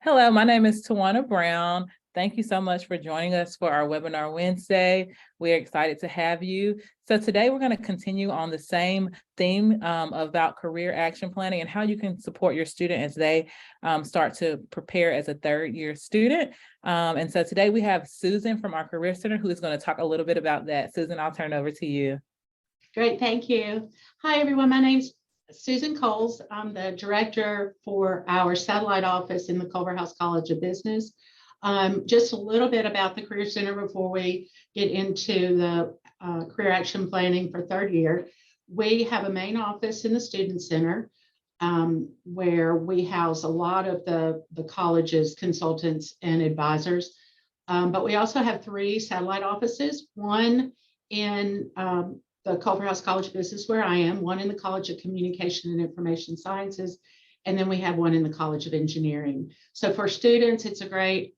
Hello, my name is Tawana Brown. Thank you so much for joining us for our webinar Wednesday. We're excited to have you. So today we're going to continue on the same theme about career action planning and how you can support your student as they start to prepare as a third-year student. And so today we have Susan from our Career Center who is going to talk a little bit about that. Susan, I'll turn it over to you. Great, thank you. Hi, everyone. My name's Susan Coles. I'm the director for our satellite office in the Culverhouse College of Business. Just a little bit about the Career Center before we get into the career action planning for third year. We have a main office in the Student Center where we house a lot of the college's consultants and advisors. But we also have 3 satellite offices, one in the Culverhouse College of Business, where I am, one in the College of Communication and Information Sciences, and then we have one in the College of Engineering. So for students, it's a great,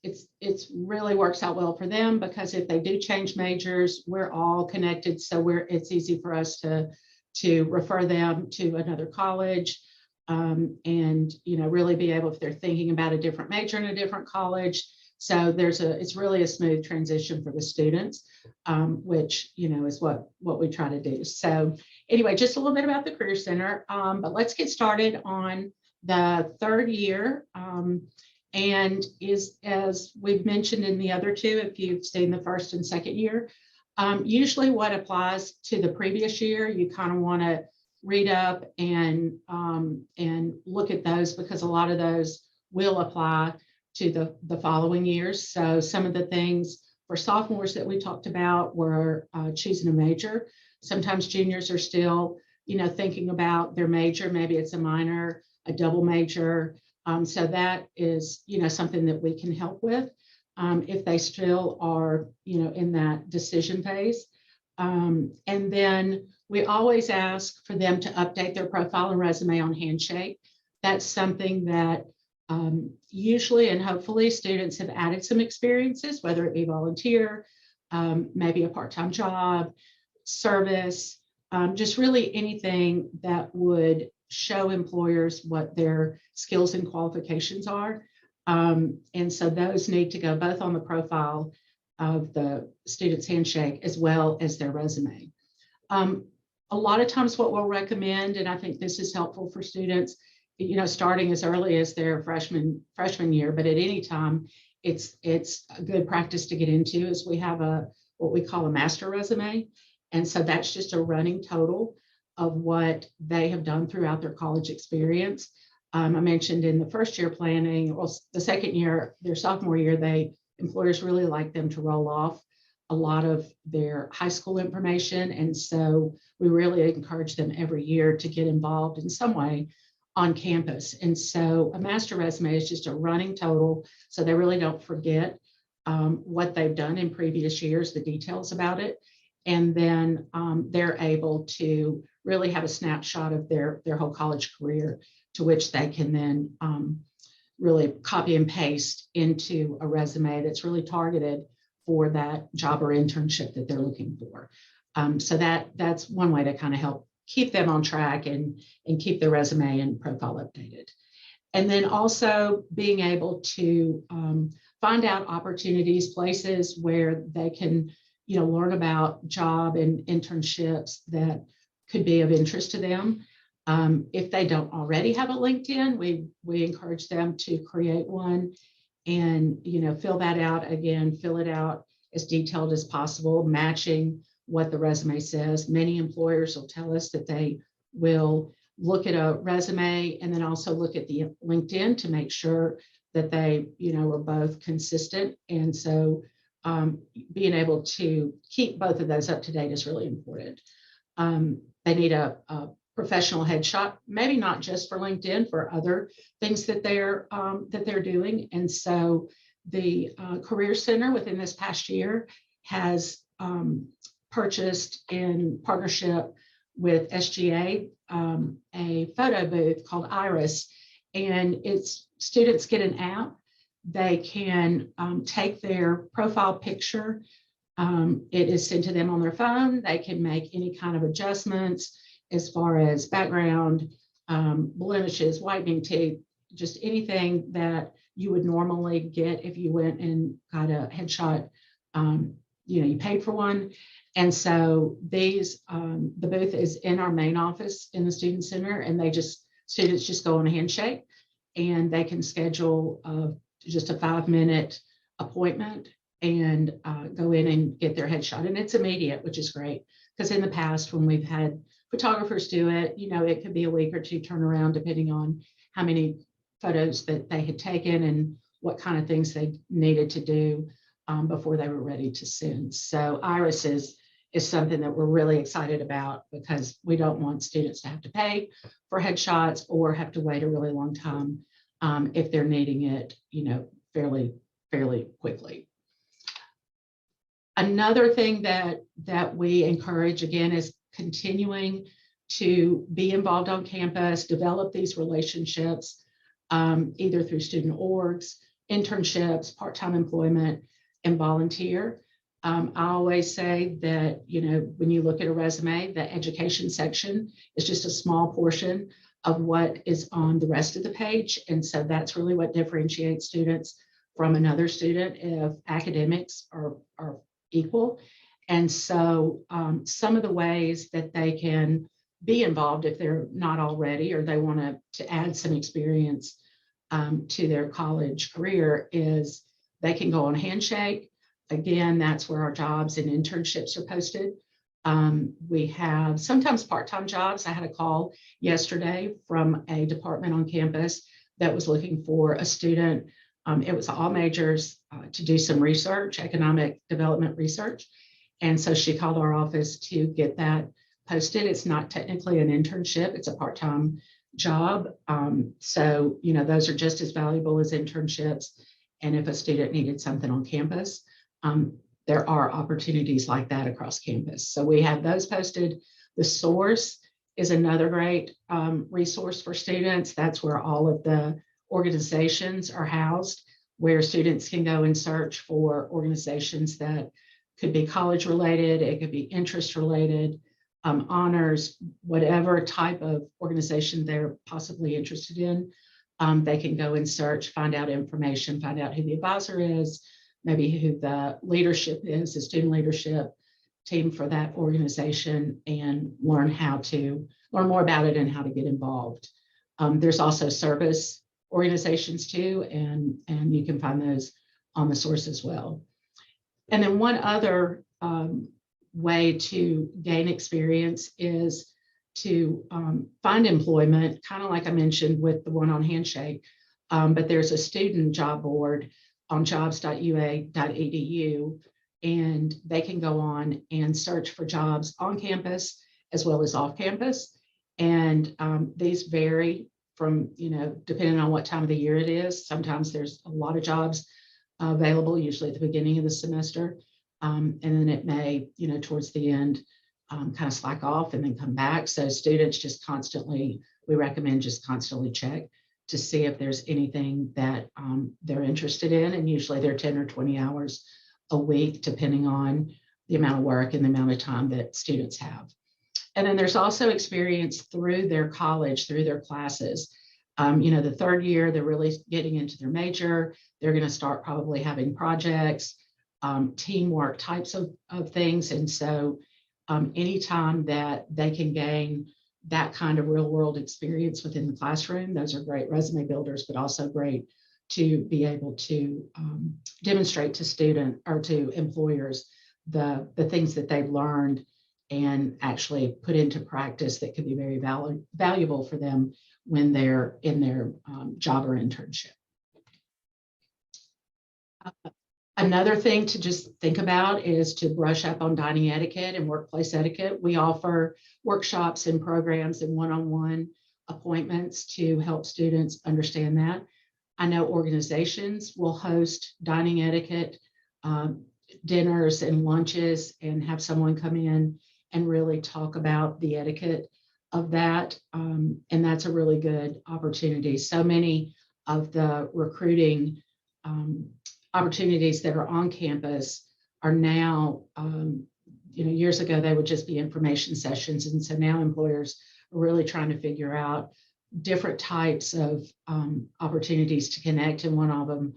it's really works out well for them because if they do change majors, we're all connected. So it's easy for us to refer them to another college and, really be able, if they're thinking about a different major in a different college. So it's really a smooth transition for the students, which, is what we try to do. So anyway, just a little bit about the Career Center, but let's get started on the third year. And as we've mentioned in the other 2, if you've seen the first and second year, usually what applies to the previous year, you kind of want to read up and look at those because a lot of those will apply to the following years. So some of the things for sophomores that we talked about were choosing a major. Sometimes juniors are still, thinking about their major. Maybe it's a minor, a double major. So that is, something that we can help with if they still are, in that decision phase. And then we always ask for them to update their profile and resume on Handshake. That's something that usually and hopefully students have added some experiences, whether it be volunteer, maybe a part-time job, service, just really anything that would show employers what their skills and qualifications are. And so those need to go both on the profile of the student's Handshake as well as their resume. A lot of times what we'll recommend, and I think this is helpful for students, starting as early as their freshman year, but at any time, it's a good practice to get into is we have what we call a master resume. And so that's just a running total of what they have done throughout their college experience. I mentioned in the first year planning, or the second year, their sophomore year, employers really like them to roll off a lot of their high school information. And so we really encourage them every year to get involved in some way on campus. And so a master resume is just a running total. So they really don't forget what they've done in previous years, the details about it. And then they're able to really have a snapshot of their whole college career to which they can then really copy and paste into a resume that's really targeted for that job or internship that they're looking for. So that's one way to kind of help keep them on track and keep their resume and profile updated. And then also being able to find out opportunities, places where they can, learn about job and internships that could be of interest to them. If they don't already have a LinkedIn, we encourage them to create one and, fill that out again, fill it out as detailed as possible, matching what the resume says. Many employers will tell us that they will look at a resume and then also look at the LinkedIn to make sure that they, are both consistent. And so being able to keep both of those up to date is really important. They need a professional headshot, maybe not just for LinkedIn, for other things that they're doing. And so the Career Center within this past year has purchased in partnership with SGA a photo booth called Iris, and students get an app. They can take their profile picture. It is sent to them on their phone. They can make any kind of adjustments as far as background, blemishes, whitening teeth, just anything that you would normally get if you went and got a headshot. You paid for one. And so these, the booth is in our main office in the Student Center, and students just go on a handshake, and they can schedule just a 5-minute appointment and go in and get their headshot. And it's immediate, which is great, because in the past, when we've had photographers do it, it could be a week or two turnaround, depending on how many photos that they had taken and what kind of things they needed to do before they were ready to send. So Iris is something that we're really excited about, because we don't want students to have to pay for headshots or have to wait a really long time if they're needing it, fairly quickly. Another thing that we encourage, again, is continuing to be involved on campus, develop these relationships, either through student orgs, internships, part-time employment, and volunteer. I always say that, when you look at a resume, the education section is just a small portion of what is on the rest of the page. And so that's really what differentiates students from another student if academics are equal. And so some of the ways that they can be involved, if they're not already, or they want to add some experience to their college career, is they can go on Handshake. Again, that's where our jobs and internships are posted. We have sometimes part-time jobs. I had a call yesterday from a department on campus that was looking for a student. It was all majors to do some research, economic development research. And so she called our office to get that posted. It's not technically an internship, it's a part-time job. So, those are just as valuable as internships. And if a student needed something on campus, there are opportunities like that across campus. So we have those posted. The Source is another great resource for students. That's where all of the organizations are housed, where students can go and search for organizations that could be college related, it could be interest related, honors, whatever type of organization they're possibly interested in. They can go and search, find out information, find out who the advisor is, maybe who the leadership is, the student leadership team for that organization, and learn more about it and how to get involved. There's also service organizations too, and you can find those on the Source as well. And then one other way to gain experience is to find employment, kind of like I mentioned with the one on Handshake, but there's a student job board on jobs.ua.edu, and they can go on and search for jobs on campus as well as off campus. And these vary from, depending on what time of the year it is. Sometimes there's a lot of jobs available, usually at the beginning of the semester. And then it may, towards the end, kind of slack off and then come back. So students we recommend just constantly check to see if there's anything that they're interested in. And usually they're 10 or 20 hours a week, depending on the amount of work and the amount of time that students have. And then there's also experience through their college, through their classes. The third year, they're really getting into their major. They're going to start probably having projects, teamwork types of things. And so anytime that they can gain that kind of real world experience within the classroom, those are great resume builders, but also great to be able to demonstrate to to employers the things that they've learned and actually put into practice that could be very valuable for them when they're in their job or internship. Another thing to just think about is to brush up on dining etiquette and workplace etiquette. We offer workshops and programs and one-on-one appointments to help students understand that. I know organizations will host dining etiquette dinners and lunches and have someone come in and really talk about the etiquette of that. And that's a really good opportunity. So many of the recruiting opportunities that are on campus are now, years ago, they would just be information sessions. And so now employers are really trying to figure out different types of opportunities to connect. And one of them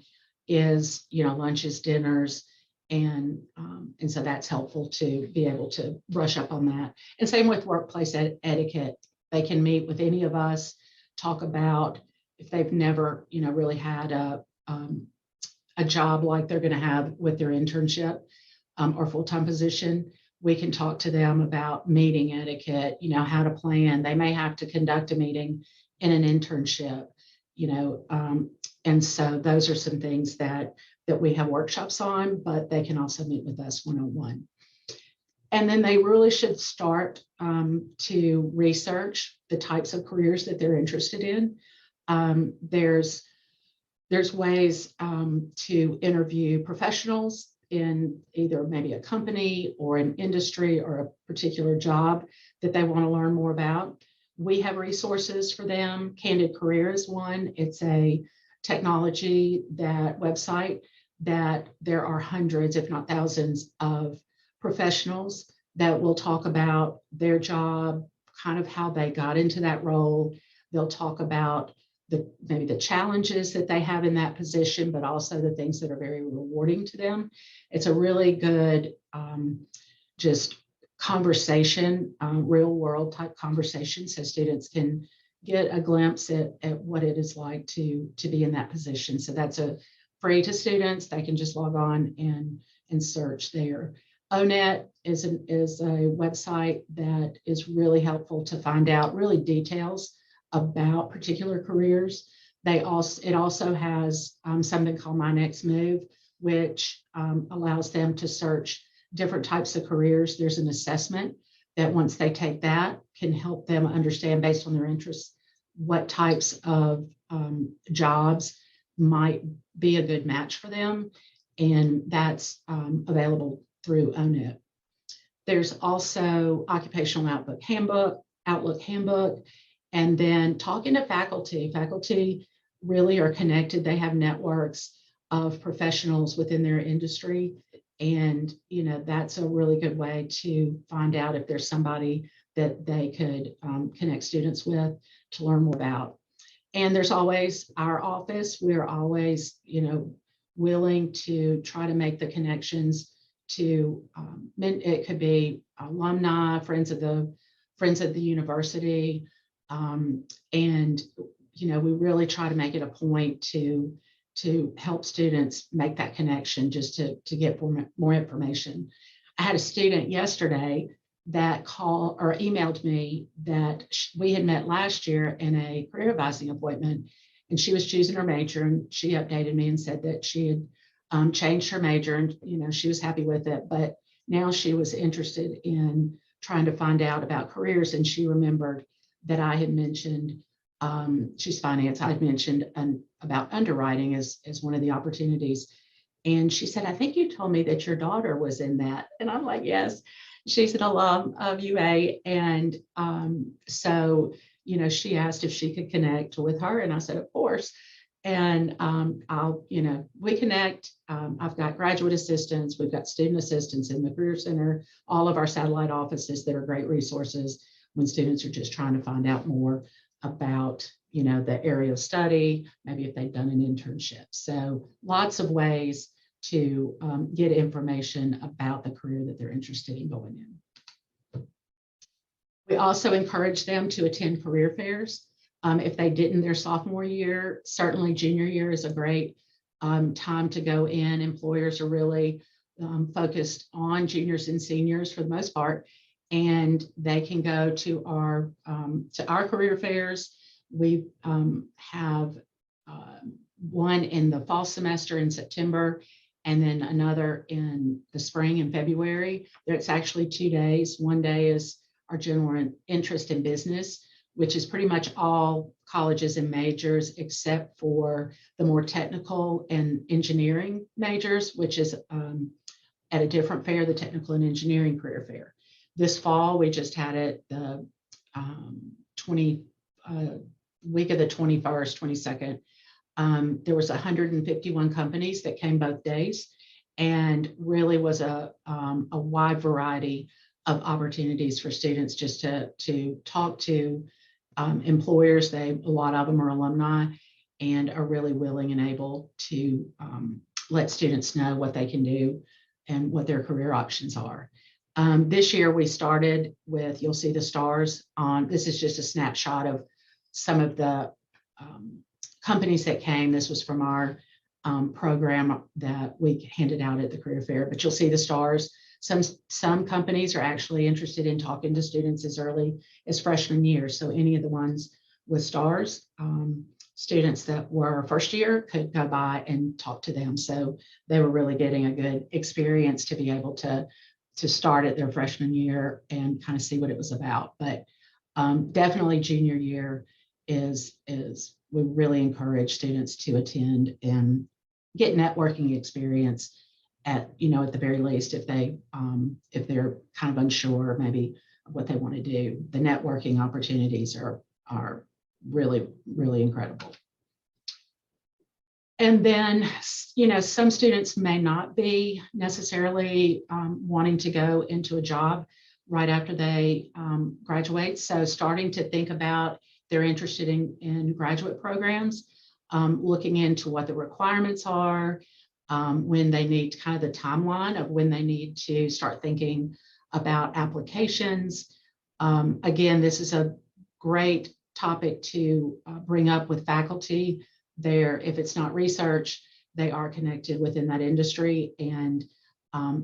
is, lunches, dinners. And so that's helpful to be able to brush up on that. And same with workplace etiquette. They can meet with any of us, talk about if they've never, really had a job like they're going to have with their internship or full-time position. We can talk to them about meeting etiquette, how to plan. They may have to conduct a meeting in an internship, and so those are some things that we have workshops on, but they can also meet with us one-on-one. And then they really should start to research the types of careers that they're interested in. There's ways to interview professionals in either maybe a company or an industry or a particular job that they want to learn more about. We have resources for them. Candid Career is one. It's a technology website that there are hundreds, if not thousands, of professionals that will talk about their job, kind of how they got into that role. They'll talk about maybe the challenges that they have in that position, but also the things that are very rewarding to them. It's a really good just conversation, real world type conversation, so students can get a glimpse at what it is like to be in that position. So that's free to students. They can just log on and search there. ONET is a website that is really helpful to find out really details about particular careers. It also has something called My Next Move, which allows them to search different types of careers. There's an assessment that once they take that can help them understand based on their interests what types of jobs might be a good match for them. And that's available through ONET. There's also Occupational Outlook Handbook, and then talking to faculty. Faculty really are connected. They have networks of professionals within their industry. And, that's a really good way to find out if there's somebody that they could connect students with to learn more about. And there's always our office. We're always, willing to try to make the connections to, it could be alumni, friends of the university. And, we really try to make it a point to help students make that connection just to get more information. I had a student yesterday that called or emailed me that we had met last year in a career advising appointment, and she was choosing her major, and she updated me and said that she had changed her major, and she was happy with it, but now she was interested in trying to find out about careers, and she remembered that I had mentioned she's finance. I had mentioned about underwriting as one of the opportunities. And she said, I think you told me that your daughter was in that. And I'm like, yes, she's an alum of UA. And so, she asked if she could connect with her. And I said, of course. And we connect. I've got graduate assistants. We've got student assistants in the Career Center, all of our satellite offices that are great resources when students are just trying to find out more about the area of study, maybe if they've done an internship. So lots of ways to get information about the career that they're interested in going in. We also encourage them to attend career fairs. If they didn't their sophomore year, certainly junior year is a great time to go in. Employers are really focused on juniors and seniors for the most part, and they can go to our career fairs. We have one in the fall semester in September, and then another in the spring in February. It's actually 2 days. One day is our general interest in business, which is pretty much all colleges and majors except for the more technical and engineering majors, which is at a different fair, the Technical and Engineering Career Fair. This fall, we just had it the week of the 21st, 22nd. There was 151 companies that came both days, and really was a wide variety of opportunities for students just to talk to employers. A lot of them are alumni and are really willing and able to let students know what they can do and what their career options are. This year we started with, you'll see the stars on, this is just a snapshot of some of the companies that came. This was from our program that we handed out at the career fair, but you'll see the stars. Some companies are actually interested in talking to students as early as freshman year. So any of the ones with stars, students that were first year could go by and talk to them. So they were really getting a good experience to be able to start at their freshman year and kind of see what it was about. But definitely junior year is we really encourage students to attend and get networking experience at the very least, if they're kind of unsure maybe of what they want to do. The networking opportunities are really, really incredible. And then, some students may not be necessarily wanting to go into a job right after they graduate. So starting to think about, they're interested in graduate programs, looking into what the requirements are, when they need kind of the timeline of when they need to start thinking about applications. Again, this is a great topic to bring up with faculty. If it's not research, they are connected within that industry, and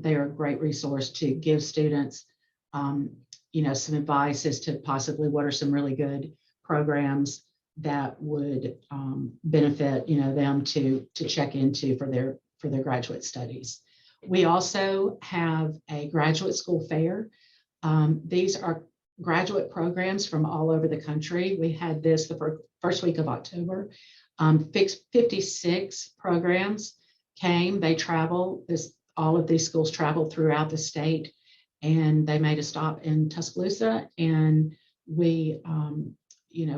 they are a great resource to give students, some advice as to possibly what are some really good programs that would benefit, them to check into for their graduate studies. We also have a graduate school fair. These are graduate programs from all over the country. We had this the first week of October. 56 programs came. They travel. All of these schools traveled throughout the state, and they made a stop in Tuscaloosa. And we,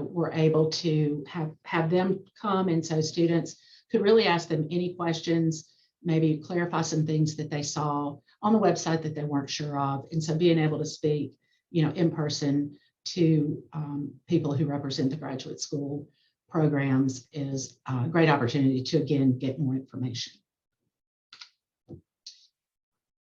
were able to have them come, and so students could really ask them any questions, maybe clarify some things that they saw on the website that they weren't sure of. And so being able to speak, in person to people who represent the graduate school programs is a great opportunity to, again, get more information.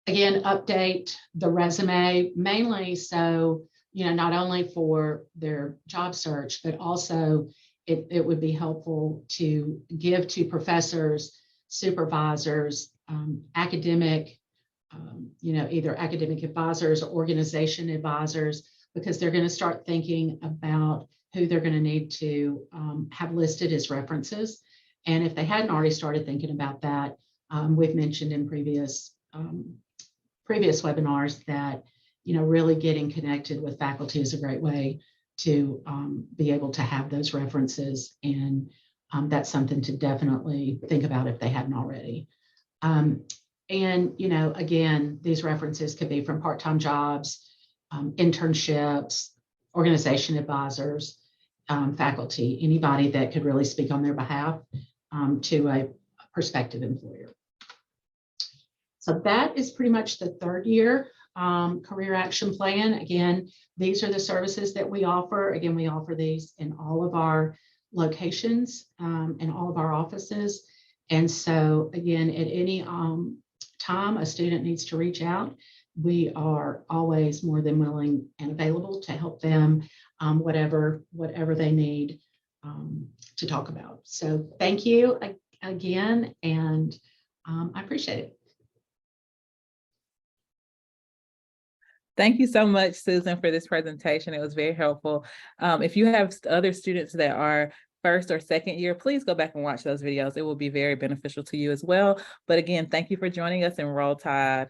Again, update the resume, mainly so, not only for their job search, but also it would be helpful to give to professors, supervisors, academic, either academic advisors or organization advisors, because they're going to start thinking about who they're going to need to have listed as references. And if they hadn't already started thinking about that, we've mentioned in previous webinars that, really getting connected with faculty is a great way to be able to have those references. And that's something to definitely think about if they hadn't already. And, again, these references could be from part-time jobs, internships, organization advisors, faculty, anybody that could really speak on their behalf to a prospective employer. So that is pretty much the third year career action plan. Again, these are the services that we offer. Again, we offer these in all of our locations and all of our offices. And so again, at any time a student needs to reach out, we are always more than willing and available to help them whatever they need to talk about. So thank you again, and I appreciate it. Thank you so much, Susan, for this presentation. It was very helpful. If you have other students that are first or second year, please go back and watch those videos. It will be very beneficial to you as well. But again, thank you for joining us, and Roll Tide.